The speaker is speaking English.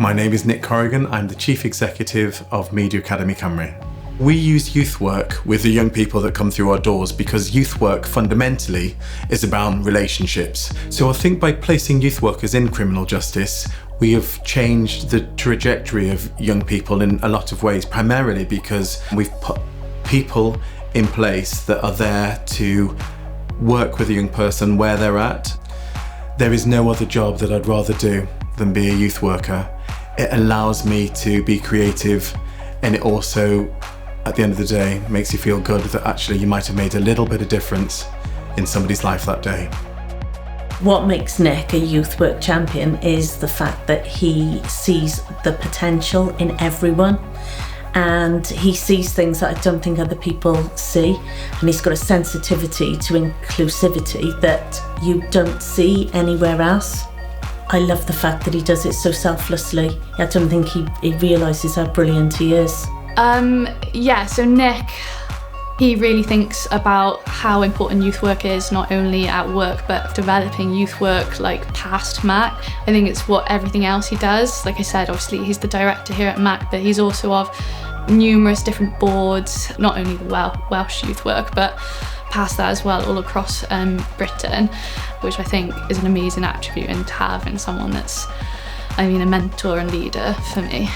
My name is Nick Corrigan. I'm the Chief Executive of Media Academy Cymru. We use youth work with the young people that come through our doors because youth work fundamentally is about relationships. So I think by placing youth workers in criminal justice, we have changed the trajectory of young people in a lot of ways, primarily because we've put people in place that are there to work with a young person where they're at. There is no other job that I'd rather do than be a youth worker. It allows me to be creative, and it also, at the end of the day, makes you feel good that actually you might have made a little bit of difference in somebody's life that day. What makes Nick a youth work champion is the fact that he sees the potential in everyone, and he sees things that I don't think other people see, and he's got a sensitivity to inclusivity that you don't see anywhere else. I love the fact that he does it so selflessly. I don't think he realises how brilliant he is. So Nick, he really thinks about how important youth work is, not only at work, but developing youth work like past MAC. I think it's what everything else he does. Like I said, obviously he's the director here at MAC, but he's also of numerous different boards, not only the Welsh youth work, but past that as well, all across Britain, which I think is an amazing attribute and to have in someone that's, a mentor and leader for me.